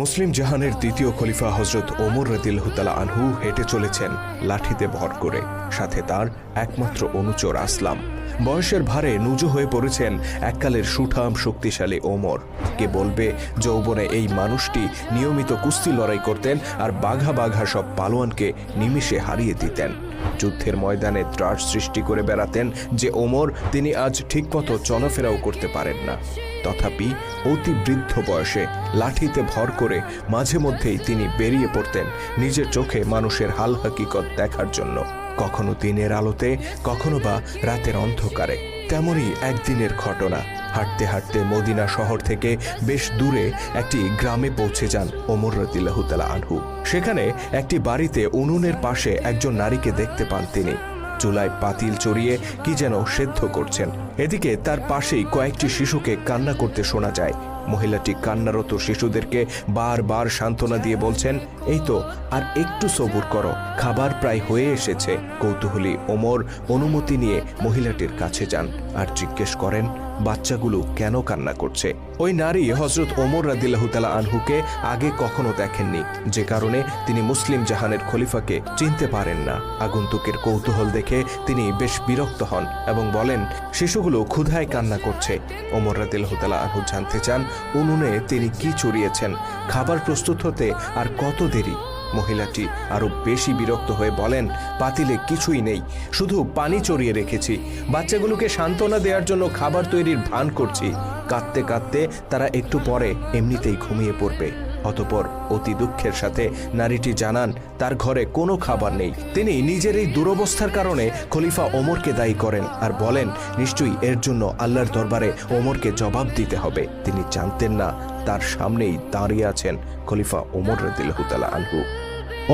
মুসলিম জাহানের দ্বিতীয় খলিফা হজরত ওমর রাদিয়াল্লাহু তাআলা আনহু হেঁটে চলেছেন লাঠিতে ভর করে, সাথে তার একমাত্র অনুচর আসলাম। বয়সের ভারে নুজু হয়ে পড়েছেন এককালের সুঠাম শক্তিশালী ওমর। কে বলবে যৌবনে এই মানুষটি নিয়মিত কুস্তি লড়াই করতেন আর বাঘা বাঘা সব পালোয়ানকে নিমিষে হারিয়ে দিতেন। যুদ্ধের ময়দানে ত্রাস সৃষ্টি করে বেড়াতেন যে ওমর, তিনি আজ ঠিকমতো চলাফেরাও করতে পারেন না। তথাপি অতি বৃদ্ধ বয়সে লাঠিতে ভর করে মাঝে মধ্যেই তিনি বেরিয়ে পড়তেন নিজের চোখে মানুষের হাল হাকিকত দেখার জন্য, কখনো দিনের আলোতে, কখনো বা রাতের অন্ধকারে। তেমনই একদিনের ঘটনা। হাঁটতে হাঁটতে মদিনা শহর থেকে বেশ দূরে একটি গ্রামে পৌঁছে যান ওমর রাদিয়াল্লাহু তাআলা আনহু। সেখানে একটি বাড়িতে উনুনের পাশে একজন নারীকে দেখতে পান তিনি। চুলায় পাতিল চড়িয়ে কি যেন সেদ্ধ করছেন। এদিকে তার পাশেই কয়েকটি শিশুকে কান্না করতে শোনা যায়। মহিলাটি কান্নারত শিশুদেরকে বারবার সান্ত্বনা দিয়ে বলছেন, এই তো আর একটু সবুর করো, খাবার প্রায় হয়ে এসেছে। কৌতূহলী ওমর অনুমতি নিয়ে মহিলাটির কাছে যান আর জিজ্ঞেস করেন বাচ্চাগুলো কেন কান্না করছে। ওই নারী হযরত ওমর রাদিয়াল্লাহু তাআলা আনহুকে আগে কখনো দেখেননি, যে কারণে তিনি মুসলিম জাহানের খলিফাকে চিনতে পারেন না। আগন্তুকের কৌতূহল দেখে তিনি বেশ বিরক্ত হন এবং বলেন, শিশুগুলো ক্ষুধায় কান্না করছে। ওমর রাদিয়াল্লাহু তাআলা আনহু জানতে চান উনুনে তিনি কি চড়িয়েছেন, খাবার প্রস্তুত হতে আর কত দেরি। মহিলাটি আরো বেশি বিরক্ত হয়ে বলেন, পাতিলে কিছুই নেই, শুধু পানি চড়িয়ে রেখেছি। বাচ্চাগুলোকে সান্ত্বনা দেওয়ার জন্য খাবার তৈরির ভান করছি। কাঁদতে কাঁদতে তারা একটু পরে এমনিতেই ঘুমিয়ে পড়বে। অতঃপর অতি দুঃখের সাথে নারীটি জানান তার ঘরে কোনো খাবার নেই। তিনি নিজের এই দুরবস্থার কারণে খলিফা ওমরকে দায়ী করেন আর বলেন, নিশ্চয়ই এর জন্য আল্লাহর দরবারে ওমরকে জবাব দিতে হবে। তিনি জানতেন না তার সামনেই দাঁড়িয়ে আছেন খলিফা ওমর রাদিয়াল্লাহু তাআলা আনহু।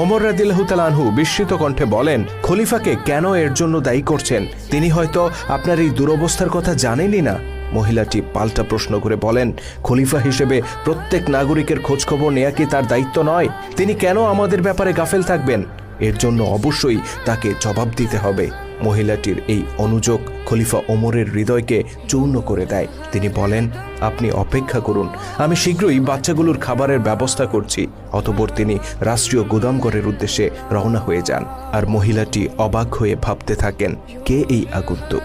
ওমর রাদিয়াল্লাহু তাআলা আনহু বিস্মিত কণ্ঠে বলেন, খলিফাকে কেন এর জন্য দায়ী করছেন? তিনি হয়তো আপনার এই দুরবস্থার কথা জানেনই না। মহিলাটি পাল্টা প্রশ্ন করে বলেন, খলিফা হিসেবে প্রত্যেক নাগরিকের খোঁজখবর নেয়া কি তার দায়িত্ব নয়? তিনি কেন আমাদের ব্যাপারে গাফেল থাকবেন? এর জন্য অবশ্যই তাকে জবাব দিতে হবে। মহিলাটির এই অনুযোগ খলিফা ওমরের হৃদয়কে চূর্ণ করে দেয়। তিনি বলেন, আপনি অপেক্ষা করুন, আমি শীঘ্রই বাচ্চাগুলোর খাবারের ব্যবস্থা করছি। অতঃপর তিনি রাষ্ট্রীয় গুদামঘরের উদ্দেশ্যে রওনা হয়ে যান। আর মহিলাটি অবাক হয়ে ভাবতে থাকেন, কে এই আগন্তুক?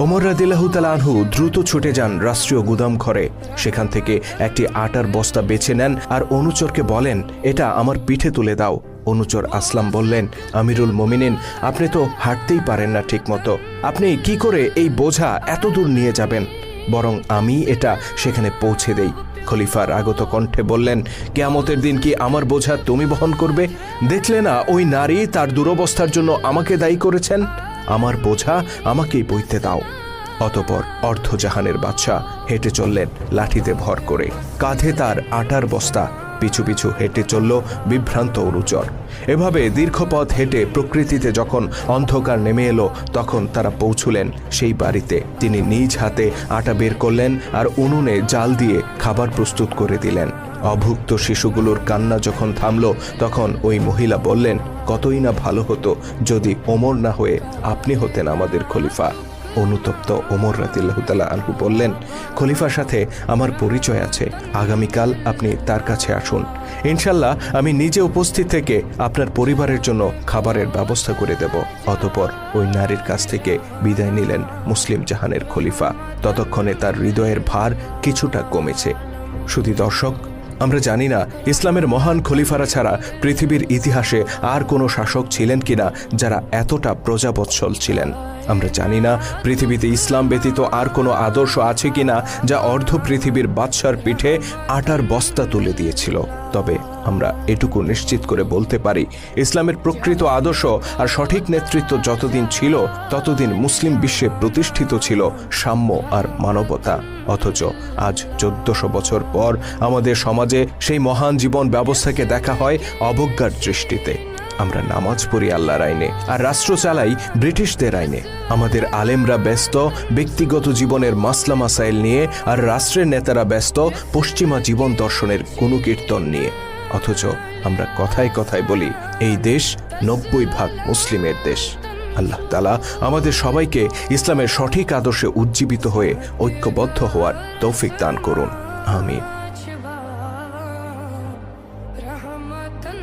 ওমর রাদিয়াল্লাহু তাআলা আনহু দ্রুত ছুটে যান রাষ্ট্রীয় গুদাম ঘরে। সেখান থেকে একটি আটার বস্তা বেছে নেন আর অনুচরকে বলেন, এটা আমার পিঠে তুলে দাও। অনুচর আসলাম বললেন, আমিরুল মুমিনিন, আপনি তো হাঁটতেই পারেন না ঠিক মতো, আপনি কি করে এই বোঝা এত দূর নিয়ে যাবেন? বরং আমি এটা সেখানে পৌঁছে দেই। খলিফার আগত কণ্ঠে বললেন, কিয়ামতের দিন কি আমার বোঝা তুমি বহন করবে? দেখলে না ওই নারী তার দুরবস্থার জন্য আমাকে দায়ী করেছেন? আমার বোঝা আমাকেই বইতে দাও। অতঃপর অর্ধজাহানের বাদশাহ হেঁটে চললেন লাঠিতে ভর করে, কাঁধে তার আটার বস্তা, পিছু পিছু হেঁটে চলল বিভ্রান্ত অনুচর। এভাবে দীর্ঘ পথ হেঁটে প্রকৃতিতে যখন অন্ধকার নেমে এলো, তখন তারা পৌঁছলেন সেই বাড়িতে। তিনি নিজ হাতে আটা বের করলেন আর উনুনে জাল দিয়ে খাবার প্রস্তুত করে দিলেন। অভুক্ত শিশুগুলোর কান্না যখন থামল, তখন ওই মহিলা বললেন, কতই না ভালো হতো যদি ওমর না হয়ে আপনি হতেন আমাদের খলিফা। অনুতপ্ত ওমর রাদিয়াল্লাহু তাআলা আনহু বললেন, খলিফার সাথে আমার পরিচয় আছে, আগামীকাল আপনি তার কাছে আসুন। ইনশাল্লাহ আমি নিজে উপস্থিত থেকে আপনার পরিবারের জন্য খাবারের ব্যবস্থা করে দেব। অতঃপর ওই নারীর কাছ থেকে বিদায় নিলেন মুসলিম জাহানের খলিফা। ততক্ষণে তার হৃদয়ের ভার কিছুটা কমেছে। শুধু দর্শক, আমরা জানি না ইসলামের মহান খলিফারা ছাড়া পৃথিবীর ইতিহাসে আর কোনো শাসক ছিলেন কিনা যারা এতটা প্রজাবৎসল ছিলেন। আমরা জানি না পৃথিবীতে ইসলাম ব্যতীত আর কোনো আদর্শ আছে কিনা যা অর্ধ পৃথিবীর বাদশার পিঠে আটার বস্তা তুলে দিয়েছিল। তবে আমরা এটুকু নিশ্চিত করে বলতে পারি, ইসলামের প্রকৃত আদর্শ আর সঠিক নেতৃত্ব যতদিন ছিল, ততদিন মুসলিম বিশ্বে প্রতিষ্ঠিত ছিল সাম্য আর মানবতা। অথচ আজ 1400 বছর পর আমাদের সমাজে সেই মহান জীবন ব্যবস্থাকে দেখা হয় অবজ্ঞার দৃষ্টিতে। আমরা নামাজ পড়ি আল্লাহর আইনে আর রাষ্ট্র চালাই ব্রিটিশদের আইনে। আমাদের আলেমরা ব্যস্ত ব্যক্তিগত জীবনের মাসলা মাসাইল নিয়ে আর রাষ্ট্রের নেতারা ব্যস্ত পশ্চিমা জীবন দর্শনের গুণকীর্তন নিয়ে। অথচ আমরা কথায় কথায় বলি এই দেশ 90% মুসলিমের দেশ। আল্লাহ তাআলা আমাদের সবাইকে ইসলামের সঠিক আদর্শে উজ্জীবিত হয়ে ঐক্যবদ্ধ হওয়ার তৌফিক দান করুন। আমিন। रहमतन